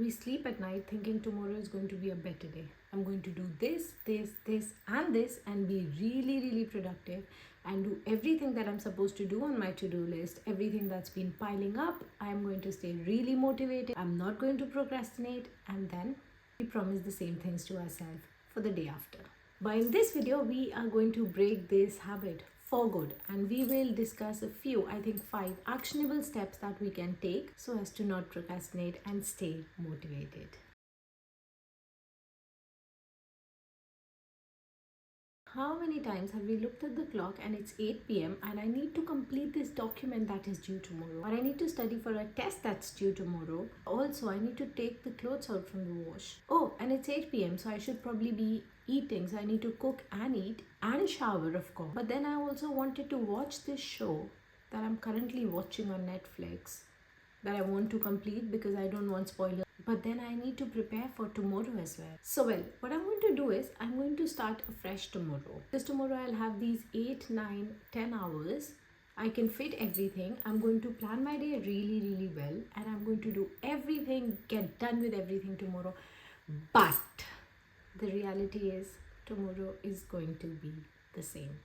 We sleep at night thinking tomorrow is going to be a better day. I'm going to do this, and this, and be really, really productive and do everything that I'm supposed to do on my to do list, everything that's been piling up. I'm going to stay really motivated. I'm not going to procrastinate, and then we promise the same things to ourselves for the day after. But in this video, we are going to break this habit for good, and we will discuss a few, I think 5 actionable steps that we can take so as to not procrastinate and stay motivated. How many times have we looked at the clock and it's 8 p.m. and I need to complete this document that is due tomorrow, or I need to study for a test that's due tomorrow. Also, I need to take the clothes out from the wash. Oh, and it's 8 p.m. so I should probably be eating. So I need to cook and eat and shower, of course. But then I also wanted to watch this show that I'm currently watching on Netflix that I want to complete because I don't want spoilers. But then I need to prepare for tomorrow as well. So what I'm going to do is I'm going to start afresh tomorrow. Because tomorrow I'll have these 8, 9, 10 hours. I can fit everything. I'm going to plan my day really, really well. And I'm going to do everything, get done with everything tomorrow. But the reality is tomorrow is going to be the same.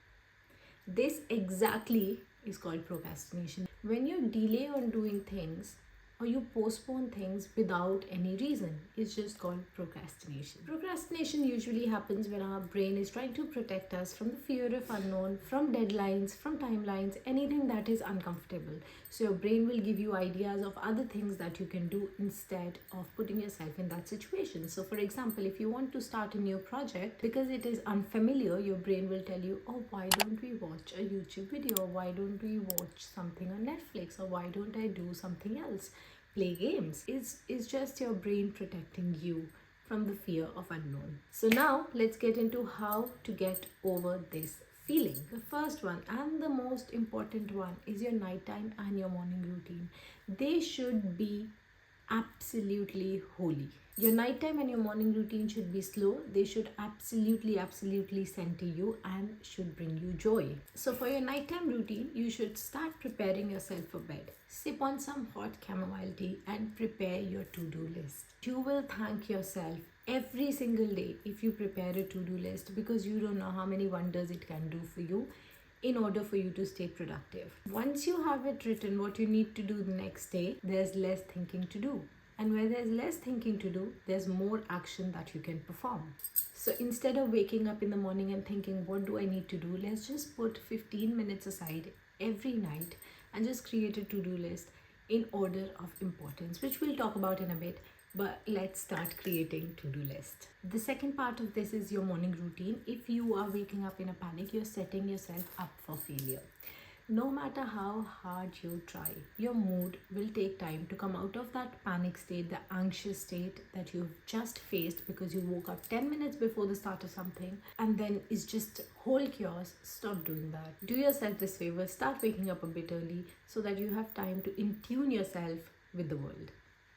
This exactly is called procrastination. When you delay on doing things or you postpone things without any reason, it's just called procrastination. Procrastination usually happens when our brain is trying to protect us from the fear of unknown, from deadlines, from timelines, anything that is uncomfortable. So your brain will give you ideas of other things that you can do instead of putting yourself in that situation. So for example, if you want to start a new project, because it is unfamiliar, your brain will tell you, oh, why don't we watch a YouTube video? Or why don't we watch something on Netflix? Or why don't I do something else? Play games. It's just your brain protecting you from the fear of unknown. So now let's get into how to get over this feeling. The first one and the most important one is your nighttime and your morning routine. They should be absolutely holy. Your nighttime and your morning routine should be slow. They should absolutely center you and should bring you joy. So for your nighttime routine, you should start preparing yourself for bed. Sip on some hot chamomile tea and prepare your to-do list. You will thank yourself every single day if you prepare a to-do list, because you don't know how many wonders it can do for you in order for you to stay productive. Once you have it written what you need to do the next day, there's less thinking to do. And where there's less thinking to do, there's more action that you can perform. So instead of waking up in the morning and thinking, what do I need to do? Let's just put 15 minutes aside every night and just create a to-do list in order of importance, which we'll talk about in a bit. But let's start creating to-do list. The second part of this is your morning routine. If you are waking up in a panic, you're setting yourself up for failure. No matter how hard you try, your mood will take time to come out of that panic state, the anxious state that you've just faced because you woke up 10 minutes before the start of something and then it's just whole chaos. Stop doing that. Do yourself this favor, start waking up a bit early so that you have time to in-tune yourself with the world.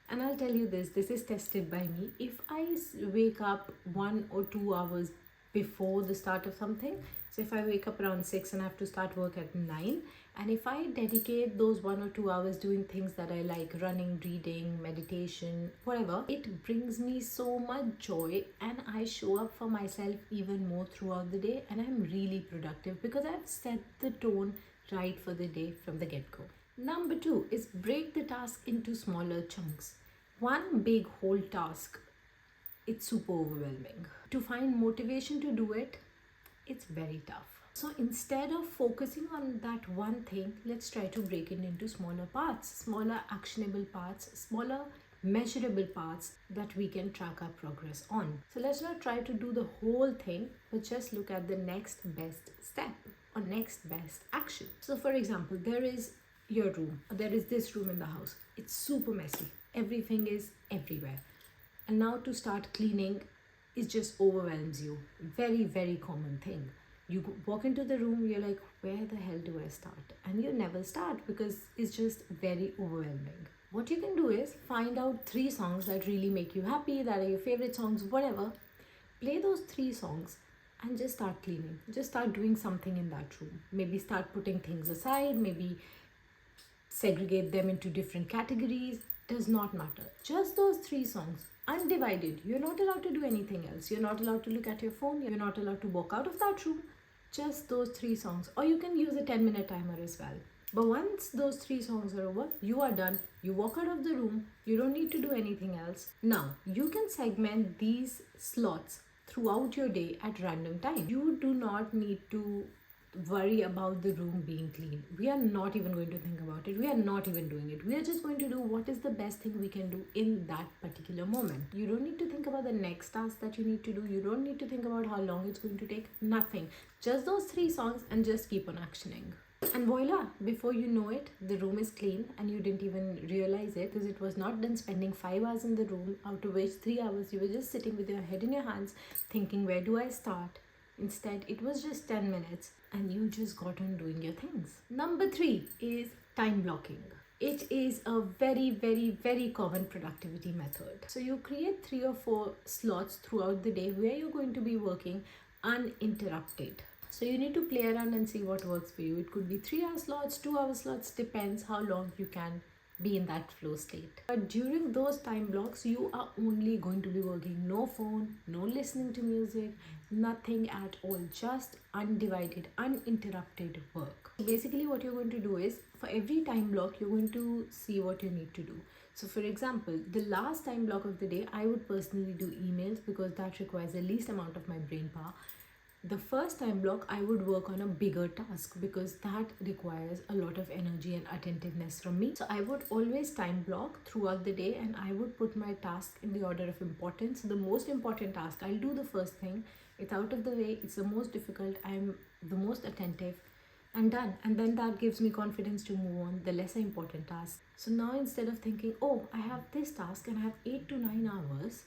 And I'll tell you this is tested by me. If I wake up 1 or 2 hours before the start of something, so if I wake up around 6 and I have to start work at 9, and if I dedicate those 1 or 2 hours doing things that I like, running, reading, meditation, whatever, it brings me so much joy and I show up for myself even more throughout the day, and I'm really productive because I've set the tone right for the day from the get-go. Number 2 is break the task into smaller chunks. One big whole task, it's super overwhelming. To find motivation to do it, it's very tough. So instead of focusing on that one thing, let's try to break it into smaller parts, smaller actionable parts, smaller measurable parts that we can track our progress on. So let's not try to do the whole thing, but just look at the next best step or next best action. So for example, there is your room, there is this room in the house. It's super messy. Everything is everywhere. And now to start cleaning, it just overwhelms you. Very common thing. You walk into the room, you're like, where the hell do I start? And you never start because it's just very overwhelming. What you can do is find out 3 songs that really make you happy, that are your favorite songs, whatever. Play those 3 songs and just start cleaning. Just start doing something in that room. Maybe start putting things aside, maybe segregate them into different categories. does not matter. Just those three songs, undivided. You're not allowed to do anything else. You're not allowed to look at your phone. You're not allowed to walk out of that room. Just those three songs. Or you can use a 10-minute timer as well. But once those three songs are over, you are done. You walk out of the room. You don't need to do anything else. Now, you can segment these slots throughout your day at random time. You do not need to worry about the room being clean. We are not even going to think about it. We are not even doing it. We are just going to do what is the best thing we can do in that particular moment. You don't need to think about the next task that you need to do. You don't need to think about how long it's going to take. Nothing. Just those three songs and just keep on actioning. And voila, before you know it, the room is clean and you didn't even realize it because it was not done spending 5 hours in the room, out of which 3 hours you were just sitting with your head in your hands thinking, where do I start? Instead, it was just 10 minutes and you just got on doing your things. Number 3 is time blocking. It is a very, very, very common productivity method. So you create 3 or 4 slots throughout the day where you're going to be working uninterrupted. So you need to play around and see what works for you. It could be 3-hour slots, 2-hour slots, depends how long you can be in that flow state. But during those time blocks, you are only going to be working. No phone, no listening to music, nothing at all. Just undivided, uninterrupted work. Basically what you're going to do is, for every time block, you're going to see what you need to do. So for example, the last time block of the day, I would personally do emails because that requires the least amount of my brain power. The first time block, I would work on a bigger task because that requires a lot of energy and attentiveness from me. So I would always time block throughout the day and I would put my task in the order of importance. The most important task, I'll do the first thing. It's out of the way. It's the most difficult. I'm the most attentive. I'm done. And then that gives me confidence to move on the lesser important task. So now instead of thinking, oh, I have this task and I have 8 to 9 hours,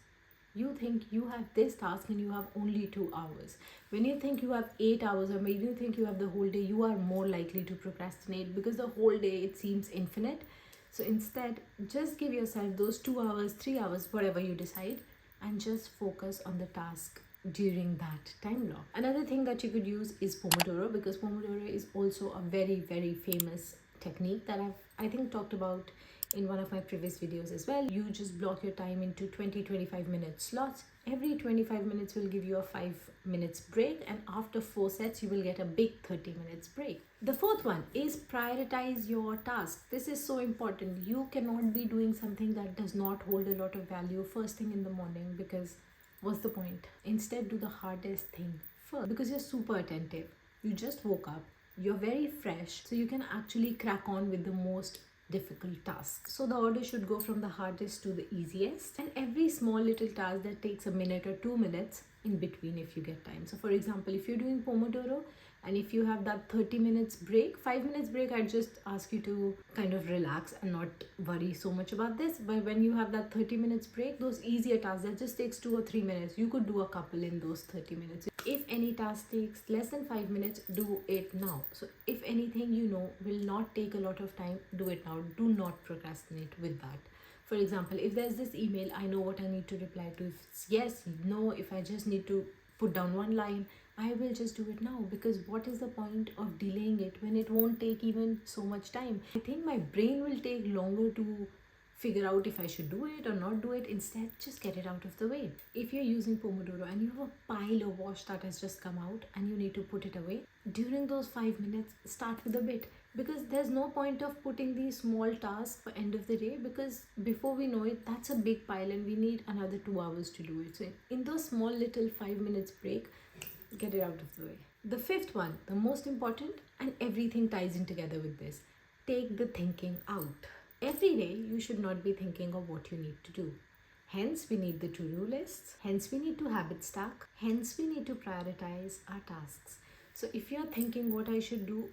you think you have this task and you have only 2 hours. When you think you have 8 hours or maybe you think you have the whole day, you are more likely to procrastinate because the whole day it seems infinite. So instead, just give yourself those 2 hours, 3 hours, whatever you decide, and just focus on the task during that time block. Another thing that you could use is Pomodoro, because Pomodoro is also a very, very famous technique that I think talked about in one of my previous videos as well. You just block your time into 20-25 minute slots. Every 25 minutes will give you a 5 minutes break, and after 4 sets you will get a big 30 minutes break. The fourth one is prioritize your task. This is so important. You cannot be doing something that does not hold a lot of value first thing in the morning, because what's the point? Instead, do the hardest thing first because you're super attentive. You just woke up, you're very fresh, so you can actually crack on with the most difficult task. So the order should go from the hardest to the easiest, and every small little task that takes a minute or 2 minutes in between if you get time. So for example, if you're doing Pomodoro and if you have that 30 minutes break, 5 minutes break, I'd just ask you to kind of relax and not worry so much about this. But when you have that 30 minutes break, those easier tasks that just takes 2 or 3 minutes, you could do a couple in those 30 minutes. If any task takes less than 5 minutes, do it now. So if anything you know will not take a lot of time, do it now. Do not procrastinate with that. For example, if there's this email, I know what I need to reply to. If it's yes, no, if I just need to put down one line, I will just do it now, because what is the point of delaying it when it won't take even so much time? I think my brain will take longer to figure out if I should do it or not do it. Instead, just get it out of the way. If you're using Pomodoro and you have a pile of wash that has just come out and you need to put it away, during those 5 minutes, start with a bit, because there's no point of putting these small tasks for end of the day, because before we know it, that's a big pile and we need another 2 hours to do it. So in those small little 5 minutes break, get it out of the way. The fifth one, the most important, and everything ties in together with this, take the thinking out. Every day, you should not be thinking of what you need to do. Hence, we need the to-do lists. Hence, we need to habit stack. Hence, we need to prioritize our tasks. So if you're thinking what I should do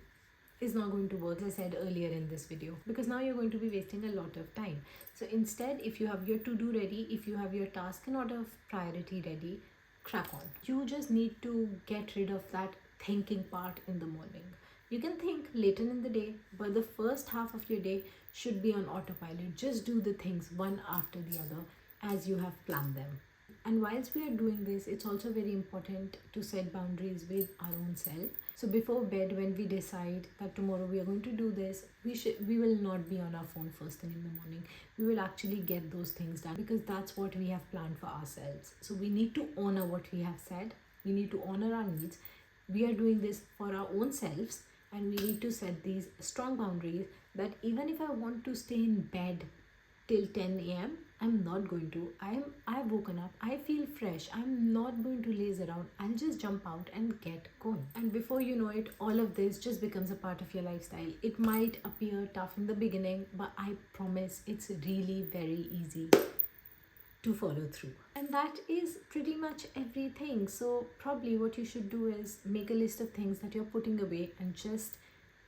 is not going to work, as I said earlier in this video, because now you're going to be wasting a lot of time. So instead, if you have your to-do ready, if you have your task in order of priority ready, crack on. You just need to get rid of that thinking part in the morning. You can think later in the day, but the first half of your day should be on autopilot. Just do the things one after the other as you have planned them. And whilst we are doing this, it's also very important to set boundaries with our own self. So before bed, when we decide that tomorrow we are going to do this, we will not be on our phone first thing in the morning. We will actually get those things done because that's what we have planned for ourselves. So we need to honor what we have said. We need to honor our needs. We are doing this for our own selves, and we need to set these strong boundaries that even if I want to stay in bed till 10 a.m. I'm not going to. I've woken up. I feel fresh. I'm not going to laze around. I'll just jump out and get going. And before you know it, all of this just becomes a part of your lifestyle. It might appear tough in the beginning, but I promise it's really very easy to follow through. And that is pretty much everything. So probably what you should do is make a list of things that you're putting away and just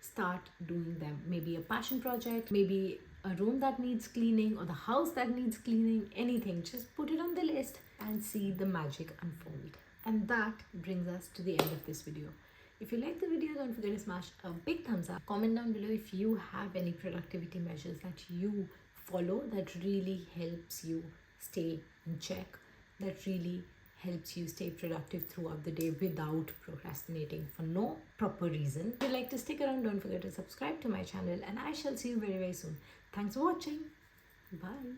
start doing them. Maybe a passion project, maybe a room that needs cleaning, or the house that needs cleaning, anything. Just put it on the list and see the magic unfold. And that brings us to the end of this video. If you like the video, don't forget to smash a big thumbs up. Comment down below if you have any productivity measures that you follow that really helps you stay in check, that really helps you stay productive throughout the day without procrastinating for no proper reason. If you'd like to stick around, don't forget to subscribe to my channel, and I shall see you very, very soon. Thanks for watching. Bye.